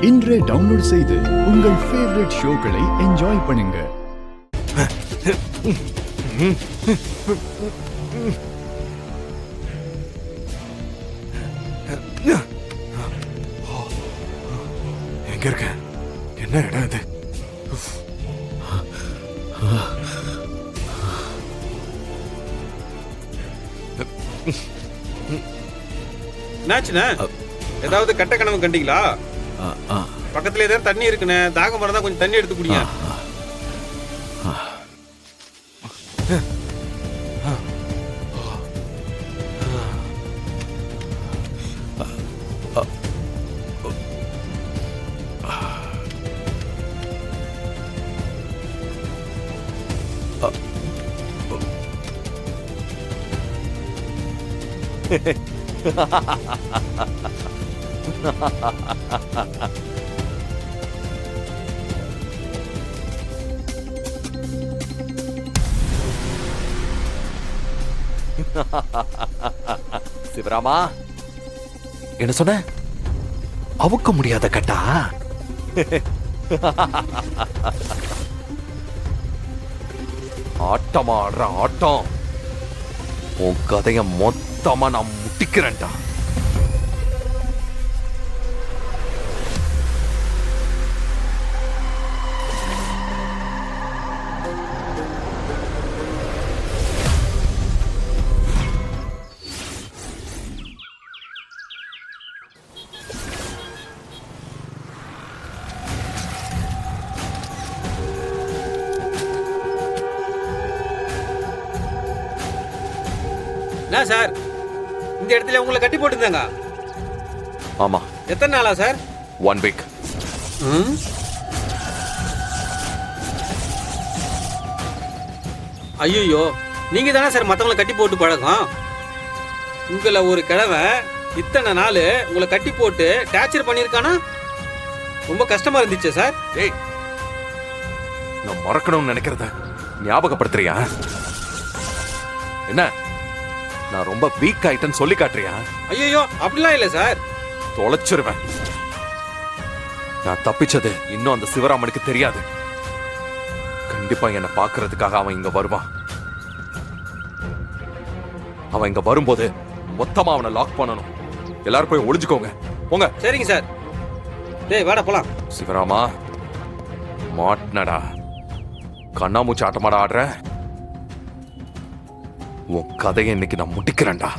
இன்றே டவுன்லோட் செய்து உங்கள் ஃபேவரட் ஷோக்களை என்ஜாய் பண்ணுங்க. எங்க இருக்க? என்ன இடம் இது? என்னாச்சுண்ணே? ஏதாவது கெட்ட கனவு கண்டீங்களா? பக்கத்துல ஏதாவது தண்ணி இருக்குண்ணே, தாகம் வரதா கொஞ்சம் தண்ணி எடுத்து குடிங்க. சிவராமா, என்ன சொன்ன? அவுக்க முடியாத கட்டா? ஆட்டமாடுற ஆட்டம். உன் கதைய மொத்தமா நான் முட்டிக்கிறேன்டா. என்ன சார், இந்த இடத்துல உங்களை கட்டி போட்டுருந்தாங்க? ஆமா. எத்தனை நாளா சார்? 1 வீக். ஐயோ, நீங்க தானே சார் மற்றவங்களை கட்டி போட்டு பழக்கம். உங்களை ஒரு கிழமை இத்தனை நாள் உங்களை கட்டி போட்டு டார்ச்சர் பண்ணியிருக்கானா? ரொம்ப கஷ்டமா இருந்துச்சு சார். ஏய், நான் மறக்கணும்னு நினைக்கிறத ஞாபகப்படுத்துறியா? என்ன, நான் ரொம்ப வீக் ஆயிட்டேன்னு சொல்லி காட்டுறியா? ஐயோ, அப்படிலாம் இல்லை சார். தொலைச்சிருவேன். நான் தப்பிச்சது இன்னும் அந்த சிவராமனுக்கு தெரியாது. கண்டிப்பா என்னை பார்க்கறதுக்காக அவன் இங்க வருவான். அவன் இங்க வரும்போது மொத்தமா அவனை லாக் பண்ணணும். எல்லாரும் போய் ஒளிஞ்சுக்கோங்க. போங்க. சரிங்க சார். டேய் வாடா போலாம். சிவராமா, மாட்னடா. கண்ணாமூச்சி ஆட்டமாடா ஆடுற. உன் கதையை இன்னைக்கு நான் முட்டிக்கிறேன்டா.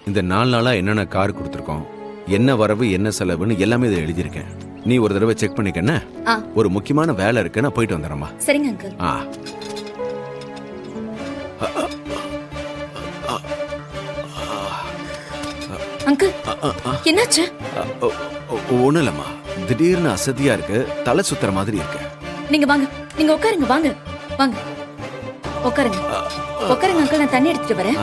இந்த 4 நாளா என்னென்ன கார் கொடுத்துருக்கோம், என்ன வரவு என்ன செலவுன்னு எல்லாமே இதை எழுதியிருக்கேன். நீ ஒரு தடவை செக் பண்ணிக்கண்ண. ஒரு முக்கியமான வேலை இருக்கு, நான் போயிட்டு வந்துடுறேம்மா. சரிங்க அங்கிள். அங்கிள், என்னாச்சு? ஒண்ணும் இல்லம்மா, திடீர்னு அசதியா இருக்கு, தலை சுத்துற மாதிரி இருக்கு. நீங்க வாங்க, நீங்க உட்காருங்க. வாங்க வாங்க உட்காருங்க. உட்காருங்க அங்கிள், நான் தண்ணி எடுத்துட்டு வரேன்.